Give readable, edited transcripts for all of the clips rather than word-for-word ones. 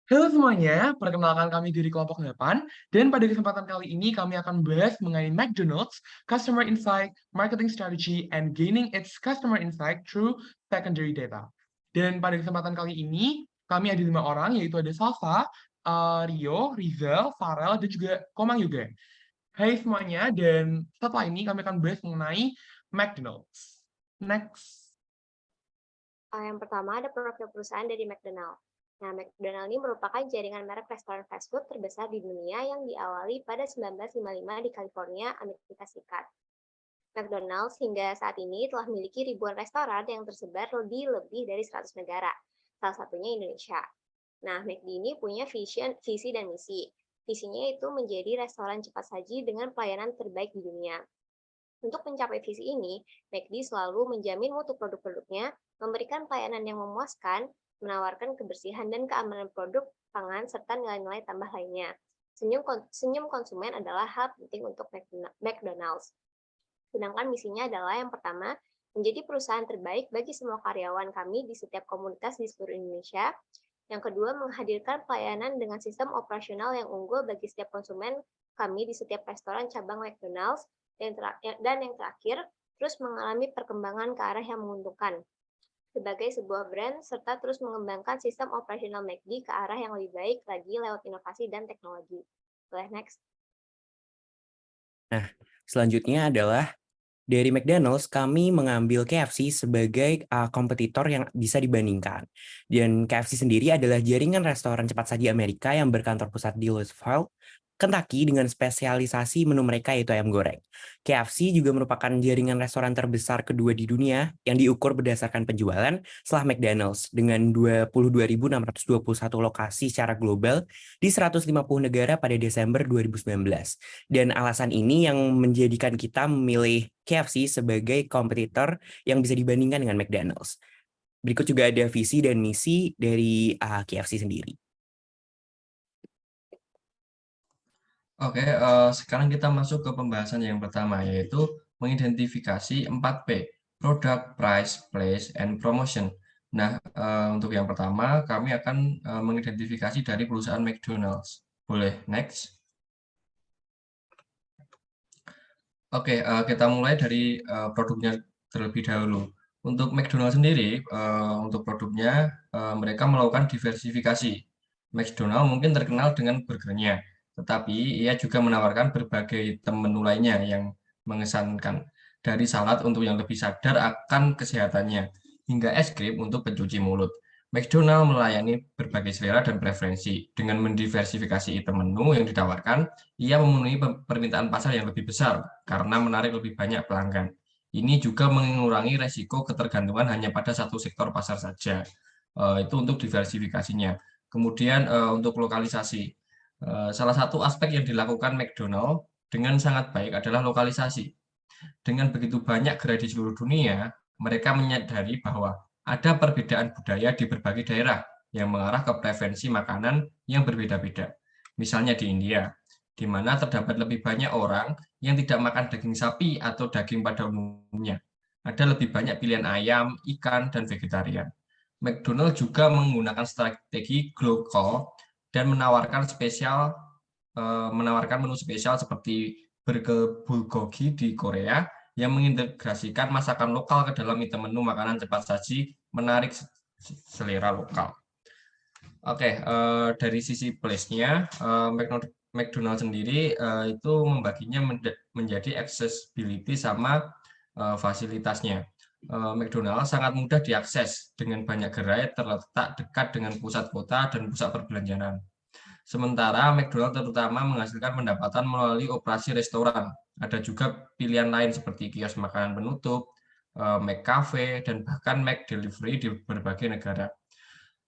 Halo semuanya, perkenalkan kami dari kelompok 8, dan pada kesempatan kali ini kami akan bahas mengenai McDonald's, Customer Insight, Marketing Strategy, and Gaining its Customer Insight through Secondary Data. Dan pada kesempatan kali ini, kami ada 5 orang, yaitu ada Salva, Rio, Rizal, Farel, dan juga Komang juga. Hai semuanya, dan setelah ini kami akan bahas mengenai McDonald's. Next. Yang pertama ada profil perusahaan dari McDonald. Nah, McDonald ini merupakan jaringan merek restoran fast food terbesar di dunia yang diawali pada 1955 di California, Amerika Serikat. McDonald's hingga saat ini telah memiliki ribuan restoran yang tersebar di lebih dari 100 negara, salah satunya Indonesia. Nah, McD ini punya visi dan misi. Visinya itu menjadi restoran cepat saji dengan pelayanan terbaik di dunia. Untuk mencapai visi ini, McD selalu menjamin mutu produk-produknya, memberikan pelayanan yang memuaskan, menawarkan kebersihan dan keamanan produk pangan, serta nilai-nilai tambah lainnya. Senyum konsumen adalah hal penting untuk McDonald's. Sedangkan misinya adalah yang pertama, menjadi perusahaan terbaik bagi semua karyawan kami di setiap komunitas di seluruh Indonesia. Yang kedua, menghadirkan pelayanan dengan sistem operasional yang unggul bagi setiap konsumen kami di setiap restoran cabang McDonald's. Dan yang terakhir, terus mengalami perkembangan ke arah yang menguntungkan sebagai sebuah brand, serta terus mengembangkan sistem operasional McD ke arah yang lebih baik lagi lewat inovasi dan teknologi. Boleh next? Nah, selanjutnya adalah dari McDonald's kami mengambil KFC sebagai kompetitor yang bisa dibandingkan. Dan KFC sendiri adalah jaringan restoran cepat saji Amerika yang berkantor pusat di Louisville, Kentucky dengan spesialisasi menu mereka yaitu ayam goreng. KFC juga merupakan jaringan restoran terbesar kedua di dunia yang diukur berdasarkan penjualan setelah McDonald's dengan 22.621 lokasi secara global di 150 negara pada Desember 2019. Dan alasan ini yang menjadikan kita memilih KFC sebagai kompetitor yang bisa dibandingkan dengan McDonald's. Berikut juga ada visi dan misi dari KFC sendiri. Oke, sekarang kita masuk ke pembahasan yang pertama, yaitu mengidentifikasi 4P, Product, Price, Place, and Promotion. Nah, untuk yang pertama, kami akan mengidentifikasi dari perusahaan McDonald's. Boleh, next. Oke, kita mulai dari produknya terlebih dahulu. Untuk McDonald's sendiri, untuk produknya, mereka melakukan diversifikasi. McDonald mungkin terkenal dengan burgernya, tetapi ia juga menawarkan berbagai item menu lainnya yang mengesankan. Dari salad untuk yang lebih sadar akan kesehatannya, hingga es krim untuk pencuci mulut. McDonald melayani berbagai selera dan preferensi. Dengan mendiversifikasi item menu yang ditawarkan, ia memenuhi permintaan pasar yang lebih besar karena menarik lebih banyak pelanggan. Ini juga mengurangi resiko ketergantungan hanya pada satu sektor pasar saja. Itu untuk diversifikasinya. Kemudian untuk lokalisasi. Salah satu aspek yang dilakukan McDonald dengan sangat baik adalah lokalisasi. Dengan begitu banyak gerai di seluruh dunia, mereka menyadari bahwa ada perbedaan budaya di berbagai daerah yang mengarah ke preferensi makanan yang berbeda-beda. Misalnya di India, di mana terdapat lebih banyak orang yang tidak makan daging sapi atau daging pada umumnya. Ada lebih banyak pilihan ayam, ikan, dan vegetarian. McDonald juga menggunakan strategi global dan menawarkan menu spesial seperti burger bulgogi di Korea yang mengintegrasikan masakan lokal ke dalam item menu makanan cepat saji, menarik selera lokal. Oke, dari sisi place-nya, McDonald sendiri itu membaginya menjadi accessibility sama fasilitasnya. McDonald sangat mudah diakses dengan banyak gerai terletak dekat dengan pusat kota dan pusat perbelanjaan. Sementara McDonald terutama menghasilkan pendapatan melalui operasi restoran. Ada juga pilihan lain seperti kios makanan penutup, McCafe, dan bahkan McDelivery di berbagai negara.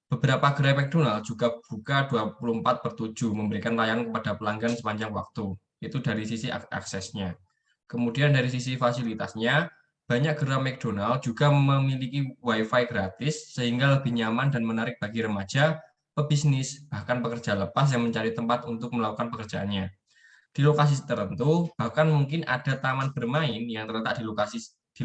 Beberapa gerai McDonald juga buka 24/7 memberikan layanan kepada pelanggan sepanjang waktu. Itu dari sisi aksesnya. Kemudian dari sisi fasilitasnya, banyak gerai McDonald juga memiliki Wi-Fi gratis sehingga lebih nyaman dan menarik bagi remaja, pebisnis, bahkan pekerja lepas yang mencari tempat untuk melakukan pekerjaannya. Di lokasi tertentu, bahkan mungkin ada taman bermain yang terletak di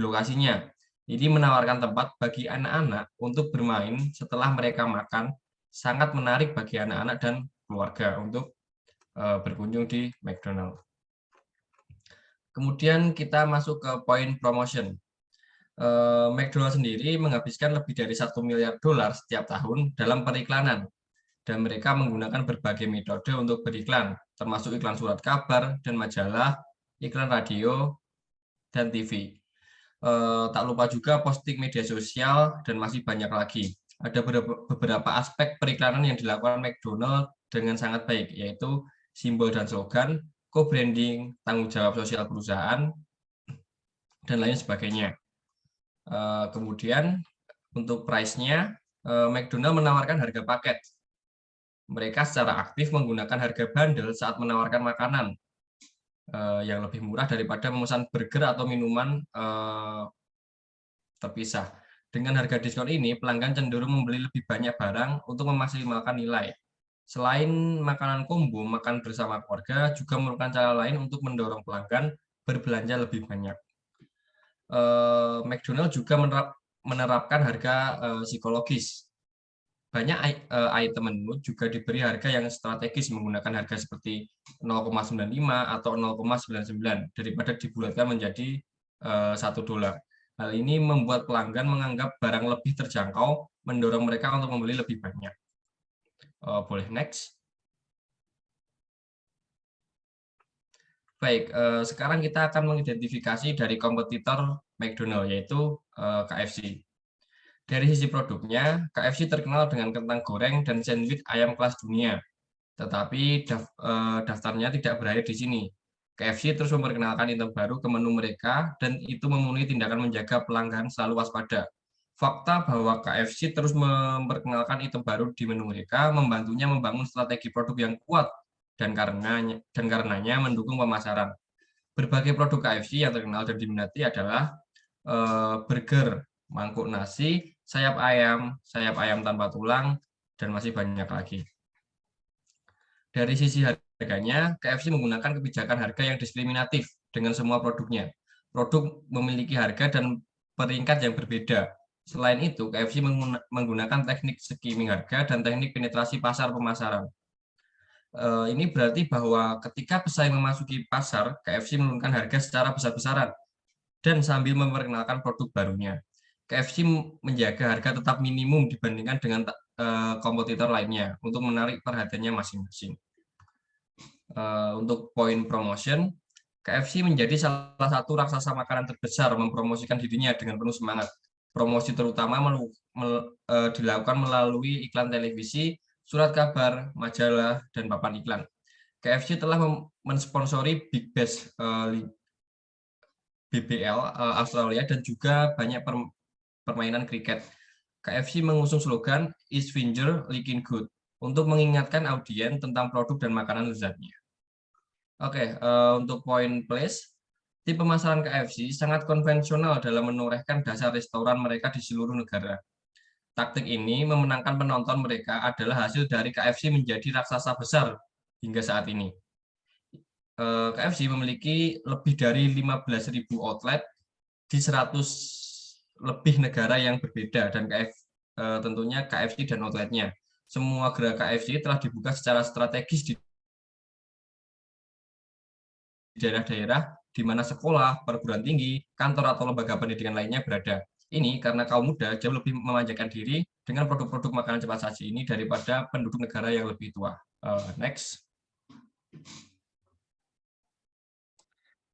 lokasinya. Ini menawarkan tempat bagi anak-anak untuk bermain setelah mereka makan, sangat menarik bagi anak-anak dan keluarga untuk berkunjung di McDonald. Kemudian kita masuk ke poin promotion. McDonald sendiri menghabiskan lebih dari $1 miliar setiap tahun dalam periklanan, dan mereka menggunakan berbagai metode untuk beriklan, termasuk iklan surat kabar dan majalah, iklan radio, dan TV. Tak lupa juga posting media sosial, dan masih banyak lagi. Ada beberapa aspek periklanan yang dilakukan McDonald dengan sangat baik, yaitu simbol dan slogan, co-branding, tanggung jawab sosial perusahaan, dan lain sebagainya. Kemudian untuk price-nya, McDonald menawarkan harga paket. Mereka secara aktif menggunakan harga bundle saat menawarkan makanan yang lebih murah daripada memesan burger atau minuman terpisah. Dengan harga diskon ini, pelanggan cenderung membeli lebih banyak barang untuk memaksimalkan nilai. Selain makanan combo, makan bersama keluarga juga merupakan cara lain untuk mendorong pelanggan berbelanja lebih banyak. McDonald juga menerapkan harga psikologis. Banyak item menu juga diberi harga yang strategis menggunakan harga seperti 0,95 atau 0,99 daripada dibulatkan menjadi $1. Hal ini membuat pelanggan menganggap barang lebih terjangkau, mendorong mereka untuk membeli lebih banyak. Boleh next. Baik, sekarang kita akan mengidentifikasi dari kompetitor McDonald, yaitu KFC. Dari sisi produknya, KFC terkenal dengan kentang goreng dan sandwich ayam kelas dunia. Tetapi daftarnya tidak berakhir di sini. KFC terus memperkenalkan item baru ke menu mereka, dan itu memenuhi tindakan menjaga pelanggan selalu waspada. Fakta bahwa KFC terus memperkenalkan item baru di menu mereka membantunya membangun strategi produk yang kuat dan karenanya mendukung pemasaran. Berbagai produk KFC yang terkenal dan diminati adalah burger, mangkuk nasi, sayap ayam tanpa tulang, dan masih banyak lagi. Dari sisi harganya, KFC menggunakan kebijakan harga yang diskriminatif dengan semua produknya. Produk memiliki harga dan peringkat yang berbeda. Selain itu, KFC menggunakan teknik skimming harga dan teknik penetrasi pasar pemasaran. Ini berarti bahwa ketika pesaing memasuki pasar, KFC menurunkan harga secara besar-besaran dan sambil memperkenalkan produk barunya. KFC menjaga harga tetap minimum dibandingkan dengan kompetitor lainnya untuk menarik perhatiannya masing-masing. Untuk poin promotion, KFC menjadi salah satu raksasa makanan terbesar mempromosikan dirinya dengan penuh semangat. Promosi terutama dilakukan melalui iklan televisi, surat kabar, majalah, dan papan iklan. KFC telah mensponsori Big Bash BBL Australia dan juga banyak permainan kriket. KFC mengusung slogan "Is Finger Licking Good" untuk mengingatkan audiens tentang produk dan makanan lezatnya. Oke, untuk poin place, tim pemasaran KFC sangat konvensional dalam menorehkan dasar restoran mereka di seluruh negara. Taktik ini memenangkan penonton mereka adalah hasil dari KFC menjadi raksasa besar hingga saat ini. KFC memiliki lebih dari 15.000 outlet di 100 lebih negara yang berbeda, dan tentunya KFC dan outletnya. Semua gerai KFC telah dibuka secara strategis di daerah-daerah di mana sekolah, perguruan tinggi, kantor atau lembaga pendidikan lainnya berada. Ini karena kaum muda jauh lebih memanjakan diri dengan produk-produk makanan cepat saji ini daripada penduduk negara yang lebih tua. Next.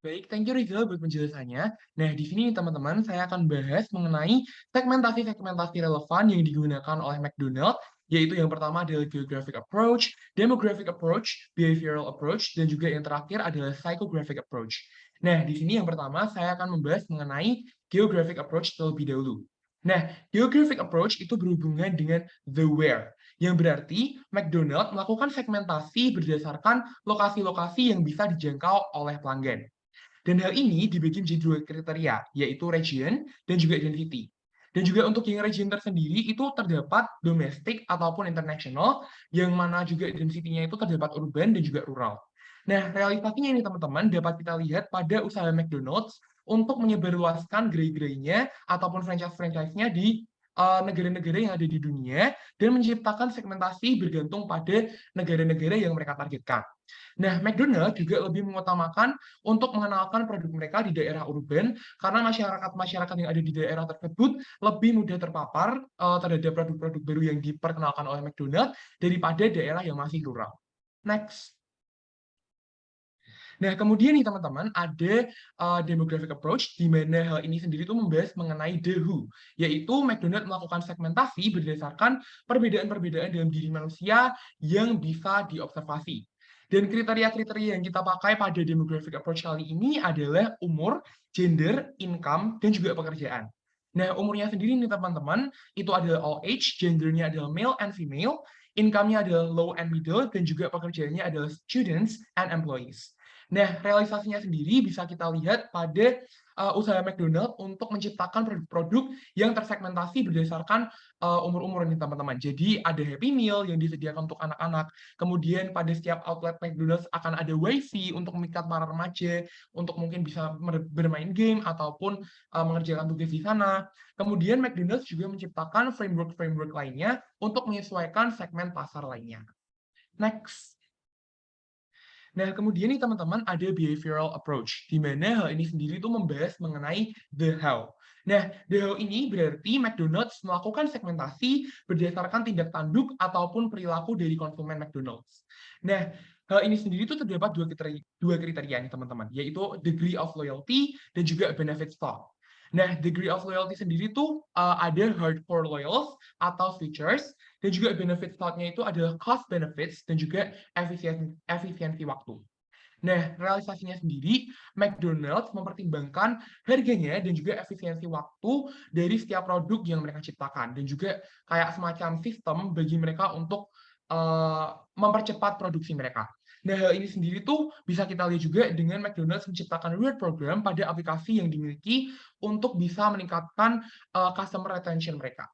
Baik, thank you Rizal buat penjelasannya. Nah, di sini teman-teman saya akan bahas mengenai segmentasi-segmentasi relevan yang digunakan oleh McDonald, yaitu yang pertama adalah geographic approach, demographic approach, behavioral approach, dan juga yang terakhir adalah psychographic approach. Nah, di sini yang pertama saya akan membahas mengenai geographic approach terlebih dahulu. Nah, geographic approach itu berhubungan dengan the where, yang berarti McDonald melakukan segmentasi berdasarkan lokasi-lokasi yang bisa dijangkau oleh pelanggan. Dan hal ini dibagi menjadi dua kriteria, yaitu region dan juga density. Dan juga untuk yang region tersendiri itu terdapat domestik ataupun international, yang mana juga density-nya itu terdapat urban dan juga rural. Nah, realisasinya ini teman-teman dapat kita lihat pada usaha McDonald's untuk menyebarluaskan gerai-gerainya ataupun franchise-franchise-nya di negara-negara yang ada di dunia dan menciptakan segmentasi bergantung pada negara-negara yang mereka targetkan. Nah, McDonald juga lebih mengutamakan untuk mengenalkan produk mereka di daerah urban karena masyarakat-masyarakat yang ada di daerah tersebut lebih mudah terpapar terhadap produk-produk baru yang diperkenalkan oleh McDonald daripada daerah yang masih rural. Next. Nah, kemudian nih teman-teman, ada demographic approach, di mana hal ini sendiri itu membahas mengenai the who, yaitu McDonald melakukan segmentasi berdasarkan perbedaan-perbedaan dalam diri manusia yang bisa diobservasi. Dan kriteria-kriteria yang kita pakai pada demographic approach kali ini adalah umur, gender, income, dan juga pekerjaan. Nah, umurnya sendiri nih teman-teman, itu adalah all age, gendernya adalah male and female, income-nya adalah low and middle, dan juga pekerjaannya adalah students and employees. Nah, realisasinya sendiri bisa kita lihat pada usaha McDonald untuk menciptakan produk-produk yang tersegmentasi berdasarkan umur-umur nih teman-teman. Jadi ada Happy Meal yang disediakan untuk anak-anak. Kemudian pada setiap outlet McDonald's akan ada Wi-Fi untuk memikat para remaja untuk mungkin bisa bermain game ataupun mengerjakan tugas di sana. Kemudian McDonald's juga menciptakan framework-framework lainnya untuk menyesuaikan segmen pasar lainnya. Next. Nah, kemudian nih teman-teman ada behavioral approach, di mana hal ini sendiri itu membahas mengenai the how. Nah, the how ini berarti McDonald's melakukan segmentasi berdasarkan tindak tanduk ataupun perilaku dari konsumen McDonald's. Nah, hal ini sendiri itu terdapat dua kriteria nih teman-teman, yaitu degree of loyalty dan juga benefit stock. Nah, degree of loyalty sendiri tuh ada hardcore loyals atau features, dan juga benefit stock-nya itu adalah cost benefits dan juga efisiensi waktu. Nah, realisasinya sendiri, McDonald's mempertimbangkan harganya dan juga efisiensi waktu dari setiap produk yang mereka ciptakan, dan juga kayak semacam sistem bagi mereka untuk mempercepat produksi mereka. Nah, hal ini sendiri tuh bisa kita lihat juga dengan McDonald's menciptakan reward program pada aplikasi yang dimiliki untuk bisa meningkatkan customer retention mereka.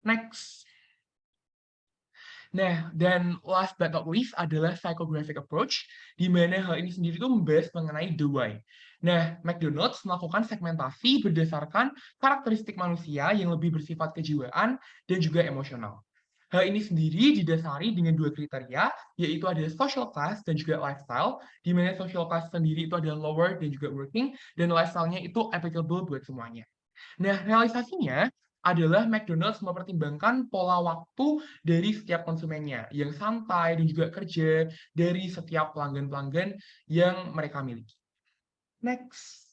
Next. Nah, dan last but not least adalah psychographic approach, di mana hal ini sendiri itu membahas mengenai the why. Nah, McDonald's melakukan segmentasi berdasarkan karakteristik manusia yang lebih bersifat kejiwaan dan juga emosional. Hal ini sendiri didasari dengan dua kriteria, yaitu ada social class dan juga lifestyle, di mana social class sendiri itu adalah lower dan juga working, dan lifestyle-nya itu applicable buat semuanya. Nah, realisasinya adalah McDonald's mempertimbangkan pola waktu dari setiap konsumennya, yang santai dan juga kerja dari setiap pelanggan-pelanggan yang mereka miliki. Next.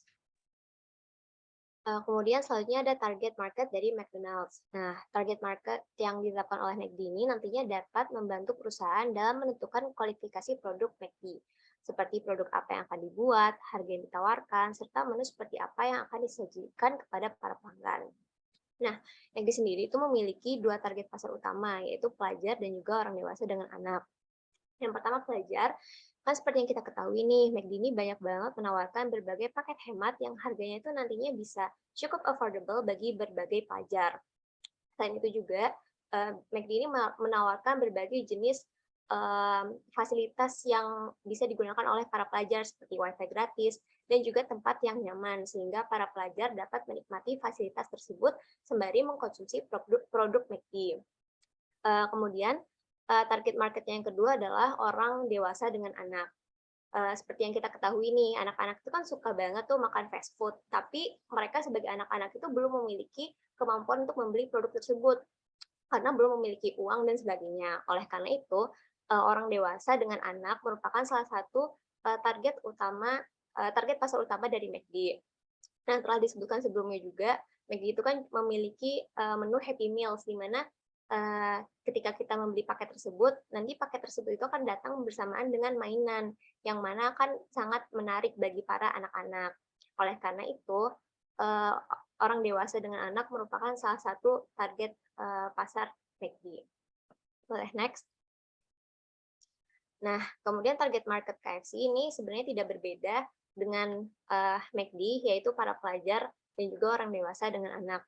Kemudian selanjutnya ada target market dari McDonald's. Nah, target market yang ditetapkan oleh McD ini nantinya dapat membantu perusahaan dalam menentukan kualifikasi produk McD, seperti produk apa yang akan dibuat, harga yang ditawarkan, serta menu seperti apa yang akan disajikan kepada para pelanggan. Nah, McD sendiri itu memiliki dua target pasar utama, yaitu pelajar dan juga orang dewasa dengan anak. Yang pertama pelajar, kan seperti yang kita ketahui nih, McD ini banyak banget menawarkan berbagai paket hemat yang harganya itu nantinya bisa cukup affordable bagi berbagai pelajar. Selain itu juga, McD ini menawarkan berbagai jenis fasilitas yang bisa digunakan oleh para pelajar seperti Wi-Fi gratis dan juga tempat yang nyaman, sehingga para pelajar dapat menikmati fasilitas tersebut sembari mengkonsumsi produk McD. Kemudian, target marketnya yang kedua adalah orang dewasa dengan anak. Seperti yang kita ketahui nih, anak-anak itu kan suka banget tuh makan fast food, tapi mereka sebagai anak-anak itu belum memiliki kemampuan untuk membeli produk tersebut, karena belum memiliki uang dan sebagainya. Oleh karena itu, orang dewasa dengan anak merupakan salah satu target pasar utama dari McD. Nah, telah disebutkan sebelumnya juga, McD itu kan memiliki menu Happy Meals, di mana ketika kita membeli paket tersebut, nanti paket tersebut itu akan datang bersamaan dengan mainan, yang mana akan sangat menarik bagi para anak-anak. Oleh karena itu, orang dewasa dengan anak merupakan salah satu target pasar McD. Boleh next. Nah, kemudian target market KFC ini sebenarnya tidak berbeda dengan McD, yaitu para pelajar dan juga orang dewasa dengan anak.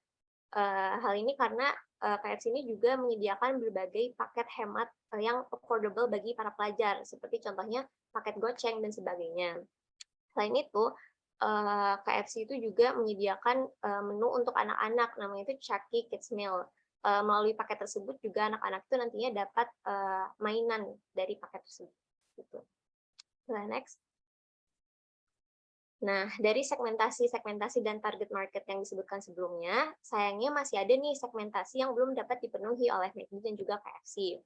Hal ini karena KFC ini juga menyediakan berbagai paket hemat yang affordable bagi para pelajar, seperti contohnya paket goceng dan sebagainya. Selain itu, KFC itu juga menyediakan menu untuk anak-anak, namanya itu Chucky Kids Meal. Melalui paket tersebut juga anak-anak itu nantinya dapat mainan dari paket tersebut. Gitu. Nah, next. Nah, dari segmentasi dan target market yang disebutkan sebelumnya, sayangnya masih ada nih segmentasi yang belum dapat dipenuhi oleh McD dan juga KFC.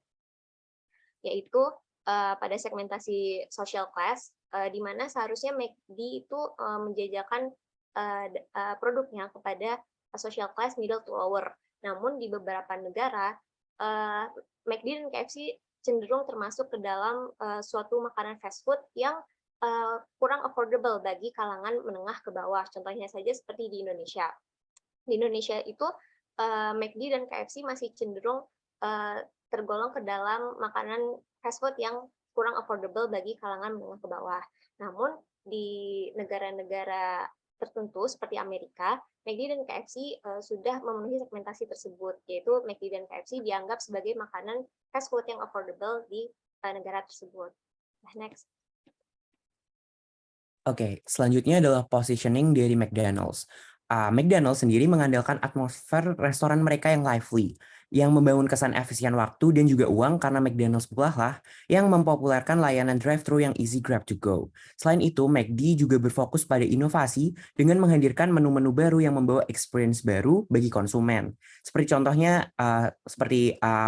Yaitu pada segmentasi social class, di mana seharusnya McD itu menjajakan produknya kepada social class middle to lower. Namun di beberapa negara, McD dan KFC cenderung termasuk ke dalam suatu makanan fast food yang kurang affordable bagi kalangan menengah ke bawah. Contohnya saja seperti di Indonesia. Di Indonesia itu McD dan KFC masih cenderung tergolong ke dalam makanan fast food yang kurang affordable bagi kalangan menengah ke bawah. Namun di negara-negara tertentu seperti Amerika, McD dan KFC sudah memenuhi segmentasi tersebut, yaitu McD dan KFC dianggap sebagai makanan fast food yang affordable di negara tersebut. Nah, next. Oke, selanjutnya adalah positioning dari McDonald's. McDonald's sendiri mengandalkan atmosfer restoran mereka yang lively, yang membangun kesan efisien waktu dan juga uang karena McDonald's pula lah yang mempopulerkan layanan drive-thru yang easy grab to go. Selain itu, McD juga berfokus pada inovasi dengan menghadirkan menu-menu baru yang membawa experience baru bagi konsumen. Seperti contohnya,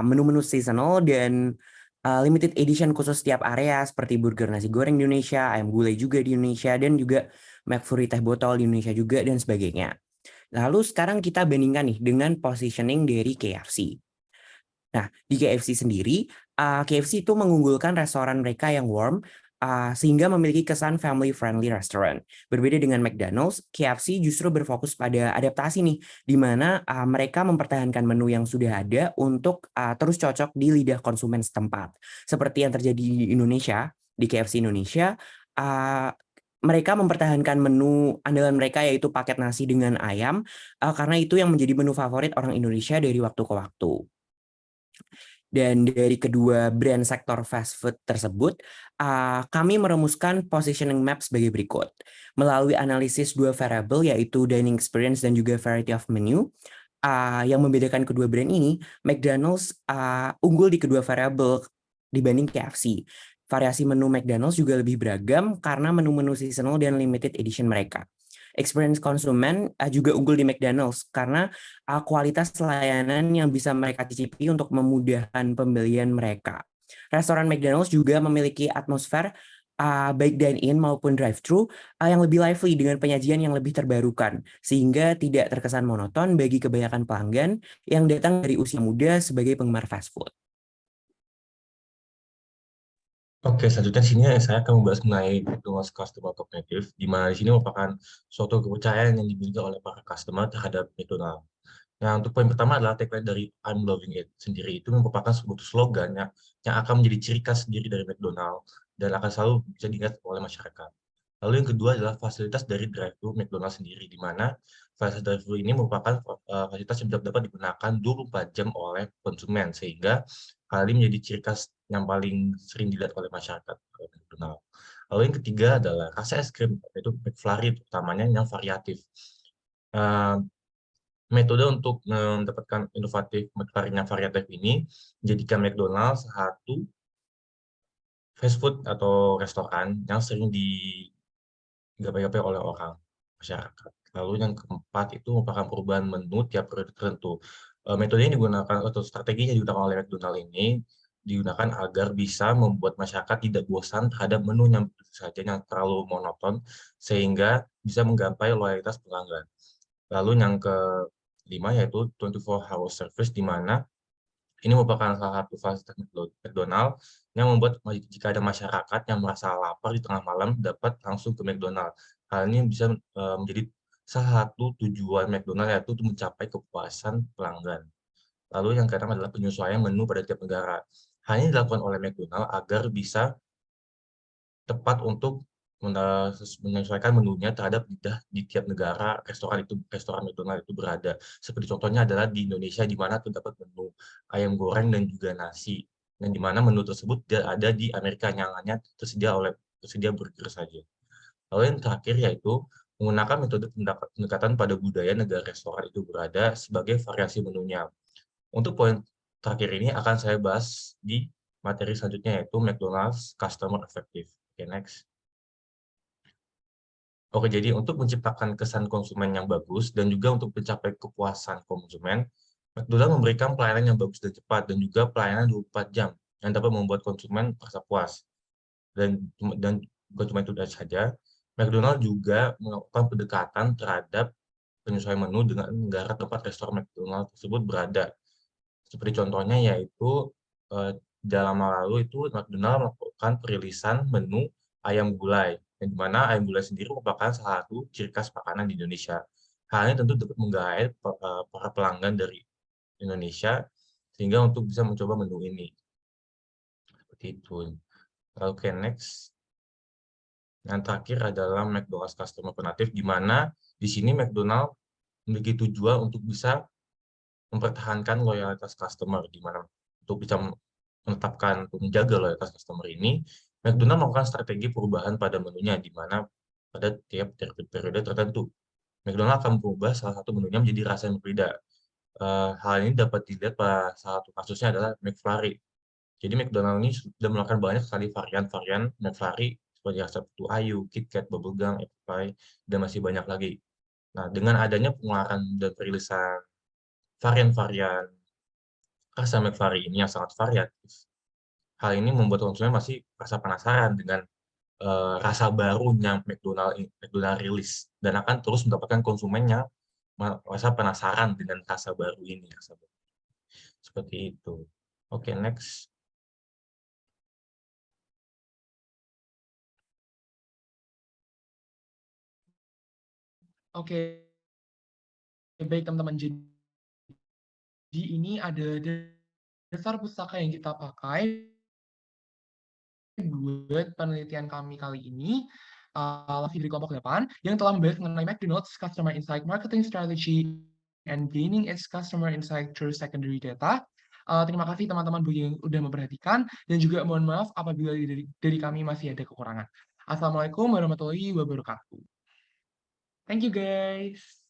menu-menu seasonal dan limited edition khusus setiap area seperti burger nasi goreng di Indonesia, ayam gulai juga di Indonesia, dan juga McFlurry teh botol di Indonesia juga, dan sebagainya. Lalu sekarang kita bandingkan nih dengan positioning dari KFC. Nah, di KFC sendiri, KFC itu mengunggulkan restoran mereka yang warm, sehingga memiliki kesan family-friendly restaurant. Berbeda dengan McDonald's, KFC justru berfokus pada adaptasi nih, di mana mereka mempertahankan menu yang sudah ada untuk terus cocok di lidah konsumen setempat. Seperti yang terjadi di Indonesia, di KFC Indonesia, mereka mempertahankan menu andalan mereka yaitu paket nasi dengan ayam, karena itu yang menjadi menu favorit orang Indonesia dari waktu ke waktu. Dan dari kedua brand sektor fast food tersebut, kami merumuskan positioning map sebagai berikut. Melalui analisis dua variabel yaitu dining experience dan juga variety of menu, yang membedakan kedua brand ini, McDonald's unggul di kedua variabel dibanding KFC. Variasi menu McDonald's juga lebih beragam karena menu-menu seasonal dan limited edition mereka. Experience konsumen juga unggul di McDonald's karena kualitas layanan yang bisa mereka cicipi untuk memudahkan pembelian mereka. Restoran McDonald's juga memiliki atmosfer baik dine-in maupun drive-thru yang lebih lively dengan penyajian yang lebih terbarukan, sehingga tidak terkesan monoton bagi kebanyakan pelanggan yang datang dari usia muda sebagai penggemar fast food. Oke, selanjutnya di sini saya akan membahas mengenai McDonald's Customer Cognitive, di mana di sini merupakan suatu kepercayaan yang dimiliki oleh para customer terhadap McDonald's. Nah, untuk poin pertama adalah tagline dari I'm Loving It sendiri itu merupakan sebuah slogan yang akan menjadi ciri khas sendiri dari McDonald's dan akan selalu bisa diingat oleh masyarakat. Lalu yang kedua adalah fasilitas dari drive-thru McDonald's sendiri, di mana fasilitas drive-thru ini merupakan fasilitas yang dapat digunakan 24 jam oleh konsumen, sehingga hal ini menjadi ciri khas yang paling sering dilihat oleh masyarakat McDonald's. Lalu yang ketiga adalah rasa es krim, yaitu McFlurry utamanya yang variatif. Metode untuk mendapatkan inovatif McFlurry yang variatif ini menjadikan McDonald's satu fast food atau restoran yang sering digapai-gapai oleh orang masyarakat. Lalu yang keempat itu merupakan perubahan menu tiap periode tertentu. Metode yang digunakan atau strategi yang digunakan oleh McDonald's ini digunakan agar bisa membuat masyarakat tidak bosan terhadap menu yang saja yang terlalu monoton, sehingga bisa menggapai loyalitas pelanggan. Lalu yang kelima yaitu 24-hour service, di mana ini merupakan salah satu fasilitas McDonald's yang membuat jika ada masyarakat yang merasa lapar di tengah malam dapat langsung ke McDonald's. Hal ini bisa menjadi salah satu tujuan McDonald's, yaitu untuk mencapai kepuasan pelanggan. Lalu yang keenam adalah penyesuaian menu pada tiap negara. Hal ini dilakukan oleh McDonald's agar bisa tepat untuk menyesuaikan menunya terhadap lidah di tiap negara restoran McDonald's itu berada. Seperti contohnya adalah di Indonesia, di mana terdapat menu ayam goreng dan juga nasi, dan di mana menu tersebut ada di Amerika yang hanya tersedia burger saja. Lalu yang terakhir yaitu menggunakan metode pendekatan pada budaya negara restoran itu berada sebagai variasi menunya. Untuk poin terakhir ini akan saya bahas di materi selanjutnya, yaitu McDonald's Customer Effective. Oke, next. Oke, jadi untuk menciptakan kesan konsumen yang bagus dan juga untuk mencapai kepuasan konsumen, McDonald's memberikan pelayanan yang bagus dan cepat dan juga pelayanan 24 jam yang dapat membuat konsumen merasa puas. Dan bukan cuma itu saja, McDonald's juga melakukan pendekatan terhadap penyesuaian menu dengan negara tempat restoran McDonald's tersebut berada. Seperti contohnya yaitu dalam lalu itu McDonald's melakukan perilisan menu ayam gulai, yang dimana ayam gulai sendiri merupakan salah satu ciri khas makanan di Indonesia. Hal ini tentu dapat menggait para pelanggan dari Indonesia sehingga untuk bisa mencoba menu ini. Seperti itu. Oke, next. Yang terakhir adalah McDonald's Customer Alternative, di mana di sini McDonald's memiliki tujuan untuk bisa mempertahankan loyalitas customer, di mana untuk bisa menetapkan untuk menjaga loyalitas customer ini, McDonald's melakukan strategi perubahan pada menunya, di mana pada tiap periode tertentu. McDonald's akan berubah salah satu menunya menjadi rasa yang berbeda. Hal ini dapat dilihat pada salah satu kasusnya adalah McFlurry. Jadi McDonald's ini sudah melakukan banyak sekali varian-varian McFlurry seperti rasa putu ayu, KitKat, bubblegum, apple pie, dan masih banyak lagi. Nah, dengan adanya pengeluaran dan perilisan varian-varian rasa McFlurry ini yang sangat variatif, hal ini membuat konsumen masih merasa penasaran dengan rasa barunya McDonald's rilis, dan akan terus mendapatkan konsumen yang merasa penasaran dengan rasa baru ini. Seperti itu. Oke, next. Oke, baik teman-teman. Jadi ini ada dasar pustaka yang kita pakai buat penelitian kami kali ini dari kelompok 8 yang telah membahas mengenai McDonald's Customer Insight Marketing Strategy and Gaining its Customer Insight through Secondary Data. Terima kasih teman-teman yang sudah memperhatikan dan juga mohon maaf apabila dari kami masih ada kekurangan. Assalamualaikum warahmatullahi wabarakatuh. Thank you guys.